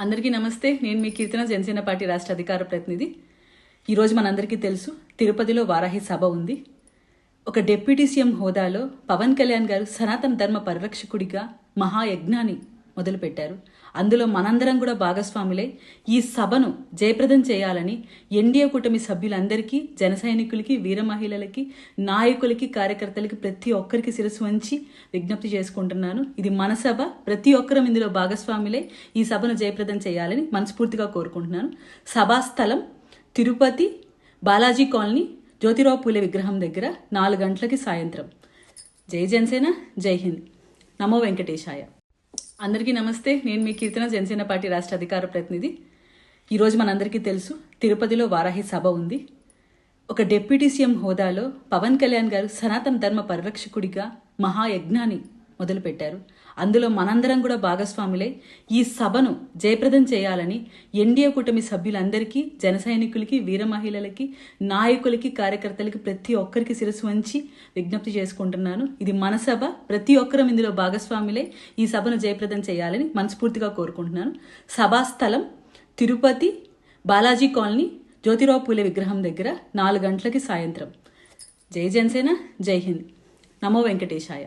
అందరికీ నమస్తే. నేను మీ కీర్తన, జనసేన పార్టీ రాష్ట్ర అధికార ప్రతినిధి. ఈరోజు మనందరికీ తెలుసు, తిరుపతిలో వారాహి సభ ఉంది. ఒక డిప్యూటీ సీఎం హోదాలో పవన్ కళ్యాణ్ గారు సనాతన ధర్మ పరిరక్షకుడిగా మహాయజ్ఞాన్ని మొదలుపెట్టారు. అందులో మనందరం కూడా భాగస్వాములై ఈ సభను జయప్రదం చేయాలని ఎన్డీఏ కూటమి సభ్యులందరికీ, జన సైనికులకి, వీర మహిళలకి, నాయకులకి, కార్యకర్తలకి ప్రతి ఒక్కరికి శిరస్సు వంచి విజ్ఞప్తి చేసుకుంటున్నాను. ఇది మన సభ, ప్రతి ఒక్కరం ఇందులో భాగస్వాములై ఈ సభను జయప్రదం చేయాలని మనస్ఫూర్తిగా కోరుకుంటున్నాను. సభాస్థలం తిరుపతి బాలాజీ కాలనీ, జ్యోతిరావు పూలే విగ్రహం దగ్గర 4 గంటలకి సాయంత్రం. జై జనసేన, జై హింద్, నమో వెంకటేశాయ. అందరికీ నమస్తే. నేను మీ కీర్తన, జనసేన పార్టీ రాష్ట్ర అధికార ప్రతినిధి. ఈరోజు మనందరికీ తెలుసు, తిరుపతిలో వారాహి సభ ఉంది. ఒక డిప్యూటీ సీఎం హోదాలో పవన్ కళ్యాణ్ గారు సనాతన ధర్మ పరిరక్షకుడిగా మహాయజ్ఞాన్ని మొదలుపెట్టారు. అందులో మనందరం కూడా భాగస్వాములై ఈ సభను జయప్రదం చేయాలని ఎన్డీఏ కూటమి సభ్యులందరికీ, జన సైనికులకి, వీర మహిళలకి, నాయకులకి, కార్యకర్తలకి ప్రతి ఒక్కరికి శిరస్సు వంచి విజ్ఞప్తి చేసుకుంటున్నాను. ఇది మన సభ, ప్రతి ఒక్కరం ఇందులో భాగస్వాములై ఈ సభను జయప్రదం చేయాలని మనస్ఫూర్తిగా కోరుకుంటున్నాను. సభాస్థలం తిరుపతి బాలాజీ కాలనీ, జ్యోతిరావు పూలే విగ్రహం దగ్గర 4 గంటలకి సాయంత్రం. జై జనసేన, జై హింద్, నమో వెంకటేశాయ.